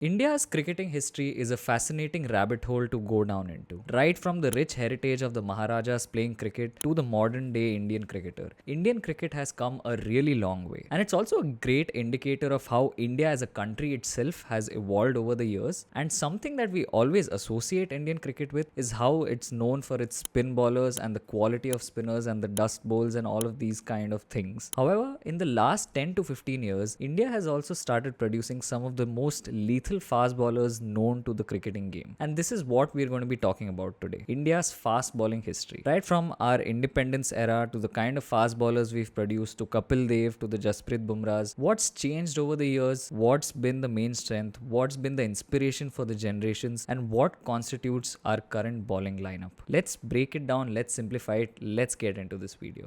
India's cricketing history is a fascinating rabbit hole to go down into. Right from the rich heritage of the Maharajas playing cricket to the modern day Indian cricketer, Indian cricket has come a really long way. And it's also a great indicator of how India as a country itself has evolved over the years. And something that we always associate Indian cricket with is how it's known for its spin bowlers and the quality of spinners and the dust bowls and all of these kind of things. However, in the last 10 to 15 years, India has also started producing some of the most lethal fast bowlers known to the cricketing game. And this is what we're going to be talking about today. India's fast bowling history. Right from our independence era to the kind of fast bowlers we've produced to Kapil Dev to the Jasprit Bumrahs. What's changed over the years? What's been the main strength? What's been the inspiration for the generations? And what constitutes our current bowling lineup? Let's break it down. Let's simplify it. Let's get into this video.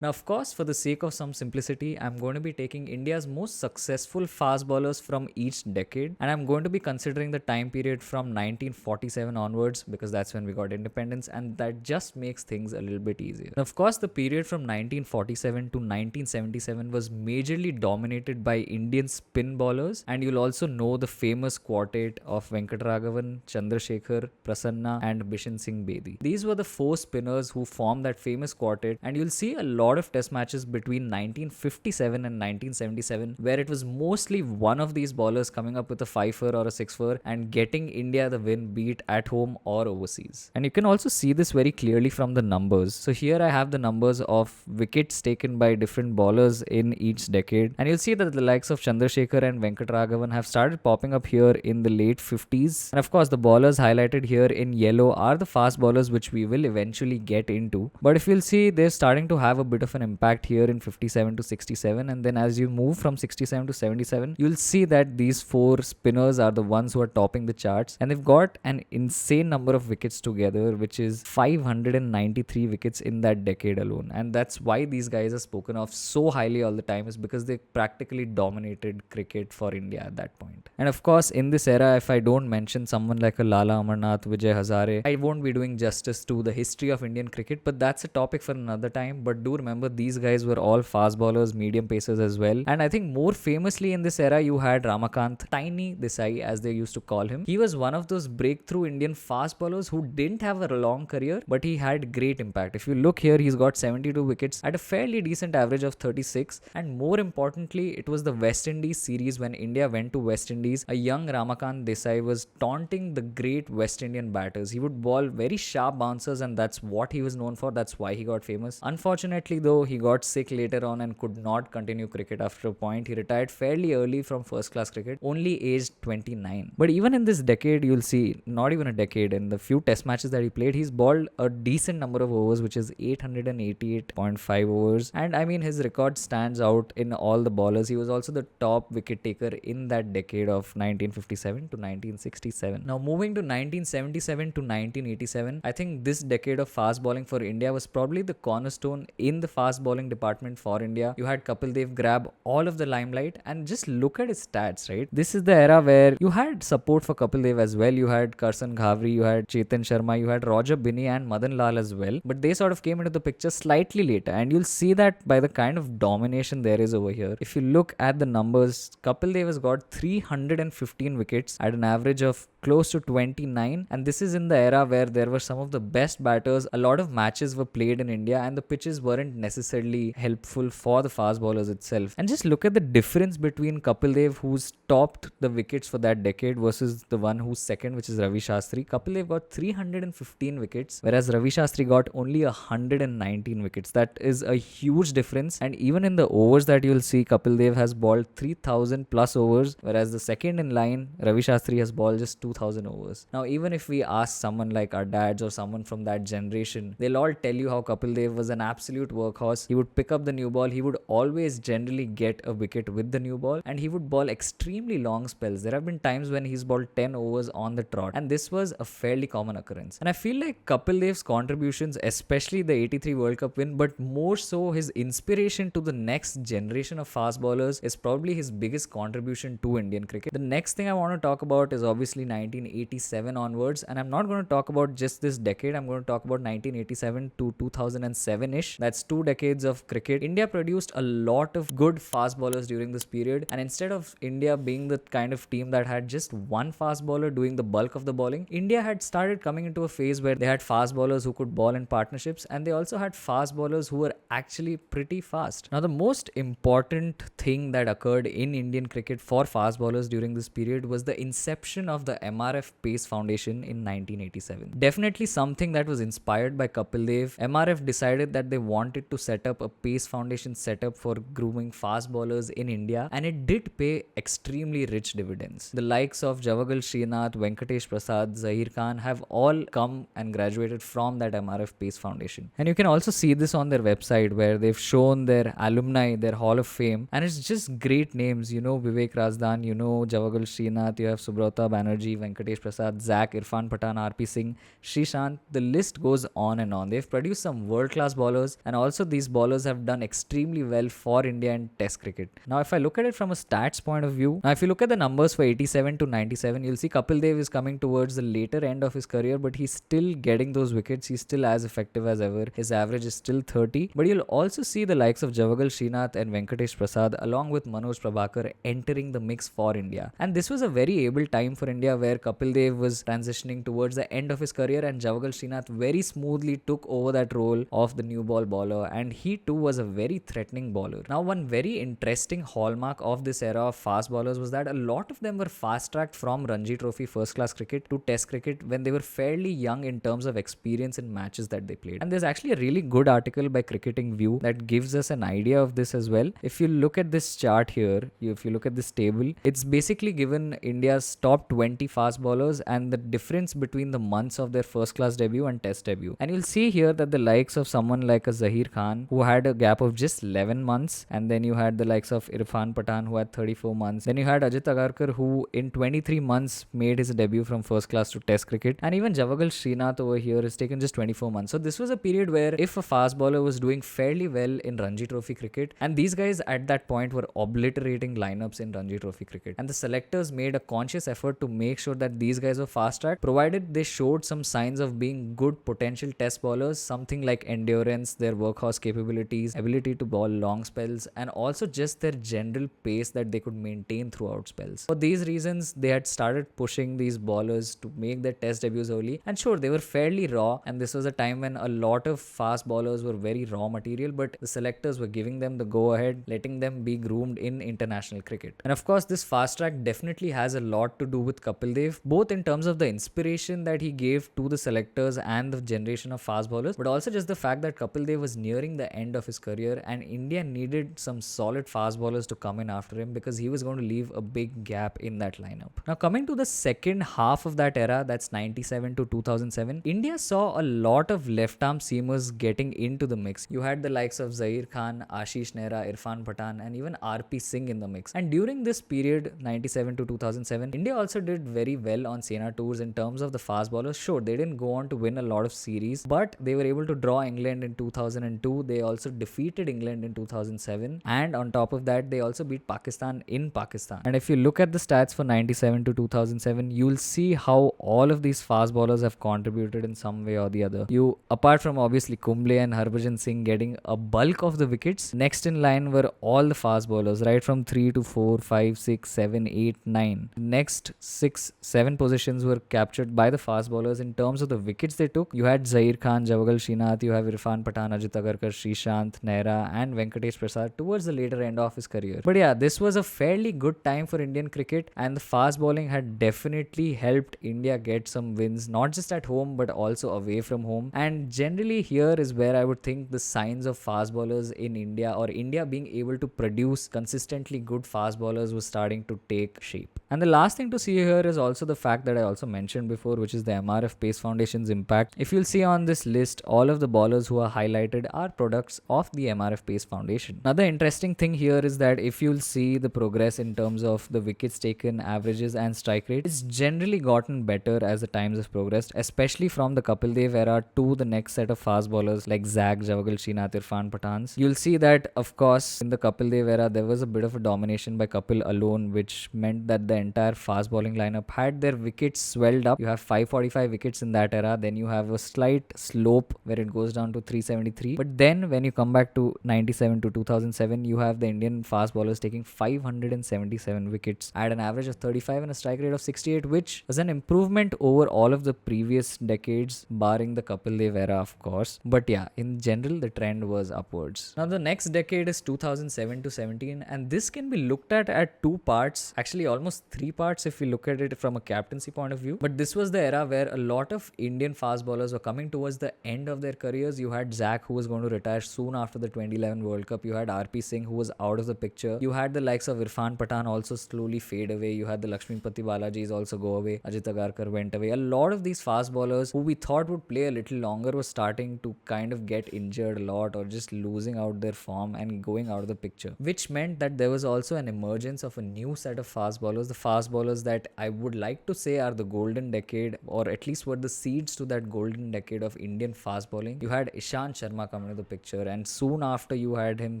Now, of course, for the sake of some simplicity, I'm going to be taking India's most successful fast bowlers from each decade, and I'm going to be considering the time period from 1947 onwards because that's when we got independence, and that just makes things a little bit easier. Now, of course, the period from 1947 to 1977 was majorly dominated by Indian spin bowlers, and you'll also know the famous quartet of Venkatraghavan, Chandrasekhar, Prasanna, and Bishan Singh Bedi. These were the four spinners who formed that famous quartet, and you'll see a lot of test matches between 1957 and 1977 where it was mostly one of these bowlers coming up with a 5-4 or a 6-4 and getting India the win, be it at home or overseas. And you can also see this very clearly from the numbers. So here I have the numbers of wickets taken by different bowlers in each decade, and you'll see that the likes of Chandrasekhar and Venkatraghavan have started popping up here in the late 50s. And of course the bowlers highlighted here in yellow are the fast bowlers which we will eventually get into. But if you'll see, they're starting to have a bit of an impact here in 57 to 67, and then as you move from 67 to 77 you'll see that these four spinners are the ones who are topping the charts, and they've got an insane number of wickets together, which is 593 wickets in that decade alone. And that's why these guys are spoken of so highly all the time, is because they practically dominated cricket for India at that point. And of course in this era, if I don't mention someone like a Lala Amarnath, Vijay Hazare, I won't be doing justice to the history of Indian cricket, but that's a topic for another time. But do remember, these guys were all fast bowlers, medium pacers as well. And I think more famously in this era, you had Ramakant, Tiny Desai as they used to call him. He was one of those breakthrough Indian fast bowlers who didn't have a long career, but he had great impact. If you look here, he's got 72 wickets at a fairly decent average of 36. And more importantly, it was the West Indies series when India went to West Indies. A young Ramakant Desai was taunting the great West Indian batters. He would bowl very sharp bouncers, and that's what he was known for. That's why he got famous. Unfortunately though, he got sick later on and could not continue cricket after a point. He retired fairly early from first class cricket, only aged 29. But even in this decade, you'll see, not even a decade, in the few test matches that he played, he's bowled a decent number of overs, which is 888.5 overs. And I mean, his record stands out in all the bowlers. He was also the top wicket taker in that decade of 1957 to 1967. Now moving to 1977 to 1987, I think this decade of fast bowling for India was probably the cornerstone in the fast bowling department for India. You had Kapil Dev grab all of the limelight, and just look at his stats, right? This is the era where you had support for Kapil Dev as well. You had Karsan Ghavri, you had Chetan Sharma, you had Roger Binney and Madan Lal as well. But they sort of came into the picture slightly later, and you'll see that by the kind of domination there is over here. If you look at the numbers, Kapil Dev has got 315 wickets at an average of close to 29, and this is in the era where there were some of the best batters. A lot of matches were played in India and the pitches weren't necessarily helpful for the fast bowlers itself. And just look at the difference between Kapil Dev, who's topped the wickets for that decade, versus the one who's second, which is Ravi Shastri. Kapil Dev got 315 wickets, whereas Ravi Shastri got only 119 wickets. That is a huge difference. And even in the overs that you'll see, Kapil Dev has bowled 3000 plus overs, whereas the second in line, Ravi Shastri, has bowled just 2000 overs. Now, even if we ask someone like our dads or someone from that generation, they'll all tell you how Kapil Dev was an absolute workhorse. He would pick up the new ball, he would always generally get a wicket with the new ball, and he would bowl extremely long spells. There have been times when he's bowled 10 overs on the trot, and this was a fairly common occurrence. And I feel like Kapil Dev's contributions, especially the 83 World Cup win, but more so his inspiration to the next generation of fast bowlers, is probably his biggest contribution to Indian cricket. The next thing I want to talk about is obviously 1987 onwards, and I'm not going to talk about just this decade. I'm going to talk about 1987 to 2007-ish. That's 2 2 decades of cricket, India produced a lot of good fast bowlers during this period. And instead of India being the kind of team that had just one fast bowler doing the bulk of the bowling, India had started coming into a phase where they had fast bowlers who could bowl in partnerships, and they also had fast bowlers who were actually pretty fast. Now, the most important thing that occurred in Indian cricket for fast bowlers during this period was the inception of the MRF Pace Foundation in 1987. Definitely something that was inspired by Kapil Dev. MRF decided that they wanted to set up a pace foundation setup for grooming fast bowlers in India, and it did pay extremely rich dividends. The likes of Javagal Srinath, Venkatesh Prasad, Zahir Khan have all come and graduated from that MRF Pace Foundation. And you can also see this on their website where they've shown their alumni, their Hall of Fame, and it's just great names. You know Vivek Razdan, you know Javagal Srinath, you have Subrata Banerjee, Venkatesh Prasad, Zach, Irfan Pathan, RP Singh, Srishant. The list goes on and on. They've produced some world-class bowlers, and also these bowlers have done extremely well for India in Test cricket. Now, if I look at it from a stats point of view, now if you look at the numbers for 87 to 97, you'll see Kapil Dev is coming towards the later end of his career, but he's still getting those wickets. He's still as effective as ever. His average is still 30. But you'll also see the likes of Javagal Srinath and Venkatesh Prasad along with Manoj Prabhakar entering the mix for India. And this was a very able time for India where Kapil Dev was transitioning towards the end of his career, and Javagal Srinath very smoothly took over that role of the new ball bowler, and he too was a very threatening bowler. Now, one very interesting hallmark of this era of fast bowlers was that a lot of them were fast tracked from Ranji Trophy first class cricket to Test cricket when they were fairly young in terms of experience in matches that they played. And there's actually a really good article by Cricketing View that gives us an idea of this as well. If you look at this chart here, if you look at this table, it's basically given India's top 20 fast bowlers and the difference between the months of their first class debut and Test debut. And you'll see here that the likes of someone like a Zahir Khan, who had a gap of just 11 months, and then you had the likes of Irfan Pathan, who had 34 months. Then you had Ajit Agarkar, who in 23 months made his debut from first class to Test cricket. And even Javagal Srinath over here has taken just 24 months. So this was a period where if a fast bowler was doing fairly well in Ranji Trophy cricket, and these guys at that point were obliterating lineups in Ranji Trophy cricket, and the selectors made a conscious effort to make sure that these guys were fast tracked, provided they showed some signs of being good potential Test bowlers, something like endurance, their workhorse capabilities, ability to bowl long spells, and also just their general pace that they could maintain throughout spells. For these reasons, they had started pushing these bowlers to make their Test debuts early. And sure, they were fairly raw, and this was a time when a lot of fast bowlers were very raw material, but the selectors were giving them the go ahead, letting them be groomed in international cricket. And of course, this fast track definitely has a lot to do with Kapil Dev, both in terms of the inspiration that he gave to the selectors and the generation of fast bowlers, but also just the fact that Kapil Dev was nearing the end of his career and India needed some solid fast bowlers to come in after him because he was going to leave a big gap in that lineup. Now, coming to the second half of that era, that's 97 to 2007, India saw a lot of left-arm seamers getting into the mix. You had the likes of Zahir Khan, Ashish Nehra, Irfan Pathan, and even RP Singh in the mix. And during this period, 97 to 2007, India also did very well on Sena tours in terms of the fast bowlers. Sure, they didn't go on to win a lot of series, but they were able to draw England in 2002. They also defeated England in 2007, and on top of that, they also beat Pakistan in Pakistan. And if you look at the stats for 97 to 2007, you'll see how all of these fast bowlers have contributed in some way or the other. Apart from obviously Kumble and Harbhajan Singh getting a bulk of the wickets, next in line were all the fast bowlers, right from 3 to 4, 5, 6, 7, 8, 9. Next 6, 7 positions were captured by the fast bowlers in terms of the wickets they took. You had Zahir Khan, Javagal Srinath, you have Irfan Pathan, Ajit Agarkar, Srishant, Nehra, and Venkatesh Prasad towards the later end of his career. But yeah, this was a fairly good time for Indian cricket, and the fast bowling had definitely helped India get some wins, not just at home but also away from home. And generally here is where I would think the signs of fast bowlers in India, or India being able to produce consistently good fast bowlers, was starting to take shape. And the last thing to see here is also the fact that I also mentioned before, which is the MRF Pace Foundation's impact. If you'll see on this list, all of the bowlers who are highlighted are products of the MRF Pace Foundation. Another interesting thing here is that if you'll see the progress in terms of the wickets taken, averages, and strike rate, it's generally gotten better as the times have progressed, especially from the Kapil Dev era to the next set of fast bowlers like Zag, Javagal Srinath, Irfan Pathans. You'll see that, of course, in the Kapil Dev era, there was a bit of a domination by Kapil alone, which meant that the entire fast bowling lineup had their wickets swelled up. You have 545 wickets in that era. Then you have a slight slope where it goes down to 373. But then when you come back to 97 to 2007, you have the Indian fast bowlers taking 577 wickets at an average of 35 and a strike rate of 68, which was an improvement over all of the previous decades, barring the Kapil Dev era, of course. But yeah, in general, the trend was upwards. Now, the next decade is 2007 to 17, and this can be looked at two parts, actually almost three parts if we look at it from a captaincy point of view. But this was the era where a lot of Indian fast bowlers were coming towards the end of their careers. You had Zach, who was going to retire soon after the 2011 World Cup. You had RP Singh, who was out of the picture. You had the likes of Irfan Pathan also slowly fade away. You had the Lakshmipati Balajis also go away. Ajit Agarkar went away. A lot of these fast bowlers who we thought would play a little longer were starting to kind of get injured a lot or just losing out their form and going out of the picture, which meant that there was also an emergence of a new set of fast bowlers, the fast bowlers that I would like to say are the golden decade, or at least were the seeds to that golden decade of Indian fast bowling. You had Ishant Sharma come into the picture, and soon after you had him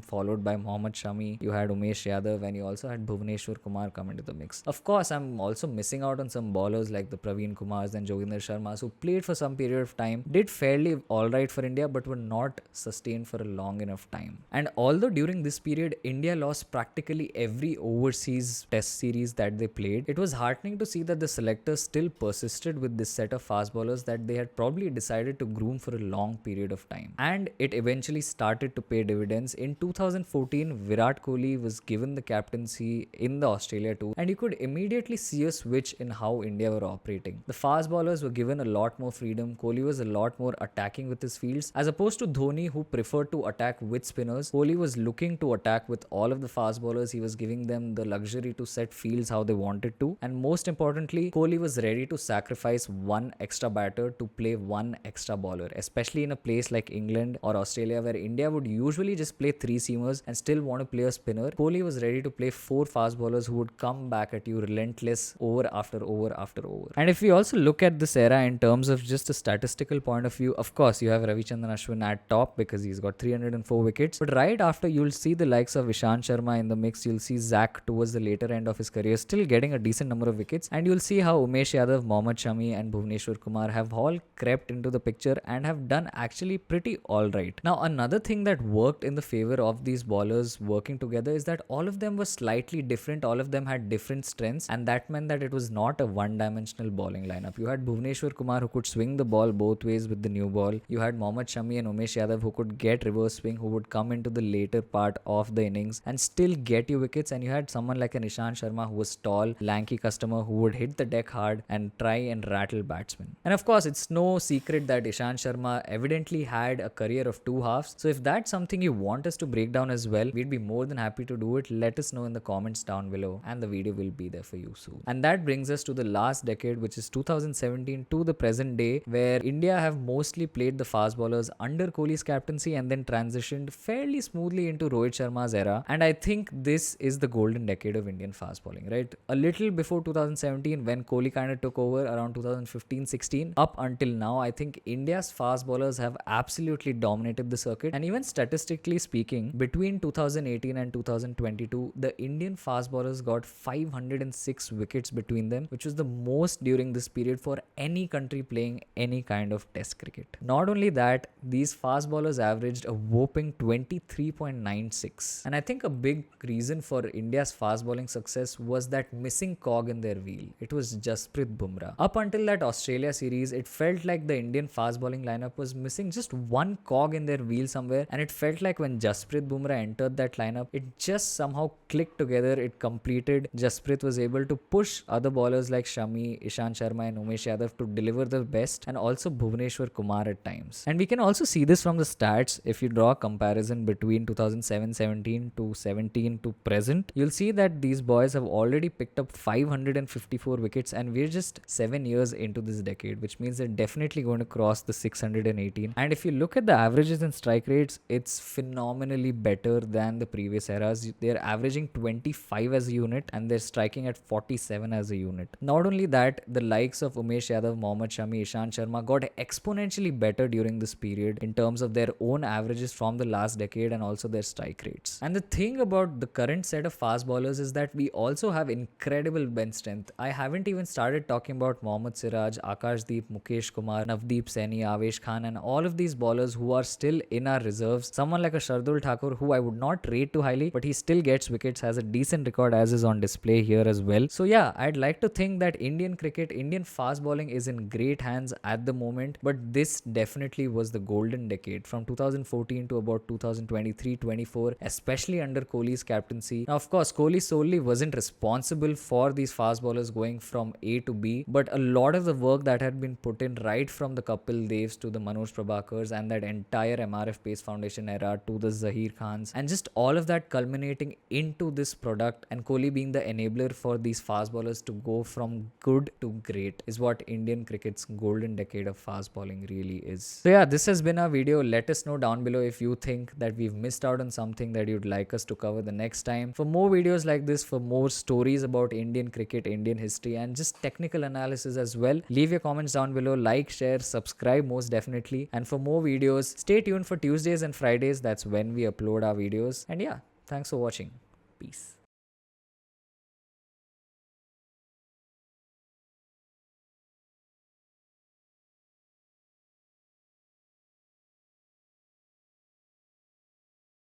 followed by Mohammad Shami, you had Umesh Yadav, and you also had Bhuvneshwar Kumar come into the mix. Of course, I'm also missing out on some bowlers like the Praveen Kumars and Joginder Sharmas, who played for some period of time, did fairly alright for India, but were not sustained for a long enough time. And although during this period India lost practically every overseas test series that they played, it was heartening to see that the selectors still persisted with this set of fast bowlers that they had probably decided to groom for a long period of time. And it eventually started to pay dividends. In 2014, Virat Kohli was given the captaincy in the Australia tour, and you could immediately see a switch in how India were operating. The fast bowlers were given a lot more freedom. Kohli was a lot more attacking with his fields, as opposed to Dhoni, who preferred to attack with spinners. Kohli was looking to attack with all of the fast bowlers. He was giving them the luxury to set fields how they wanted to, and most importantly, Kohli was ready to sacrifice one extra batter to play one extra bowler, especially in a place like England or Australia where India would usually just play three seamers and still want to play a spinner. Kohli was ready to play four fast bowlers who would come back at you relentless over after over after over. And if we also look at this era in terms of just a statistical point of view, of course you have Ravichandran Ashwin at top because he's got 304 wickets, but right after you'll see the likes of Ishant Sharma in the mix. You'll see Zach towards the later end of his career still getting a decent number of wickets, and you'll see how Umesh Yadav, Mohammad Shami and Bhuvneshwar Kumar have all crept into the picture and have done actually pretty alright. Now, another thing that worked in the favor of these bowlers working together is that all of them were slightly different. All of them had different strengths, and that meant that it was not a one-dimensional bowling lineup. You had Bhuvneshwar Kumar, who could swing the ball both ways with the new ball. You had Mohammad Shami and Umesh Yadav, who could get reverse swing, who would come into the later part of the innings and still get you wickets. And you had someone like an Ishant Sharma, who was tall, lanky customer, who would hit the deck hard and try and rattle batsmen. And of course, it's no secret that Ishant Sharma evidently had a career of two halves. So if that's something you want us to break down as well, we'd be more than happy to do it. Let us know in the comments down below, and the video will be there for you soon. And that brings us to the last decade, which is 2017 to the present day, where India have mostly played the fast bowlers under Kohli's captaincy and then transitioned fairly smoothly into Rohit Sharma's era. And I think this is the golden decade of Indian fast bowling, right? A little before 2017, when Kohli kind of took over around 2015-16, up until now, I think India's fast bowlers have absolutely dominated the circuit. And even statistically speaking, between 2018 and 2022, the Indian fast bowlers got 506 wickets between them, which was the most during this period for any country playing any kind of test cricket. Not only that, these fast bowlers averaged a whopping 23.96. And I think a big reason for India's fast bowling success was that missing cog in their wheel. It was Jasprit Bumrah. Up until that Australia series, it felt like the Indian fast bowling lineup was missing just one cog in their wheel somewhere, and it felt like when Jasprit Bumrah entered that lineup, it just somehow clicked together, it completed. Jasprit was able to push other bowlers like Shami, Ishant Sharma and Umesh Yadav to deliver their best, and also Bhuvneshwar Kumar at times. And we can also see this from the stats. If you draw a comparison between 2007-17 to 17 to present, you'll see that these boys have already picked up 554 wickets, and we're just 7 years into this decade, which means they're definitely going to cross the 618. And if you look at the averages and strike rates, it's phenomenally better than the previous eras. They're averaging 25 as a unit, and they're striking at 47 as a unit. Not only that, the likes of Umesh Yadav, Mohammad Shami, Ishant Sharma got exponentially better during this period in terms of their own averages from the last decade and also their strike rates. And the thing about the current set of fast bowlers is that we also have incredible bench strength. I haven't even started talking about Mohammad Siraj, Akashdeep, Mukesh Kumar, Navdeep Saini, Avesh Khan, and all of these bowlers who are still in our reserves. Someone like a Shardul Thakur, who I would not rate too highly, but he still gets wickets, has a decent record as is on display here as well. So yeah, I'd like to think that Indian cricket, Indian fast bowling is in great hands at the moment, but this definitely was the golden decade from 2014 to about 2023-24, especially under Kohli's captaincy. Now, of course, Kohli solely wasn't responsible for these fast bowlers going from A to B, but a lot of the work that had been put in right from the Kapil Devs to the Manoj Prabhakars and that entire MRF Pace Foundation era to the Zahir Khans, and just all of that culminating into this product, and Kohli being the enabler for these fast bowlers to go from good to great, is what Indian cricket's golden decade of fast bowling really is. So yeah, this has been our video. Let us know down below if you think that we've missed out on something that you'd like us to cover the next time. For more videos like this, for more stories about Indian cricket, Indian history, and just technical analysis as well, leave your comments down below, like, share, subscribe most definitely. And for more videos, stay tuned for Tuesdays and Fridays. That's when we upload our videos. And yeah, thanks for watching. Peace.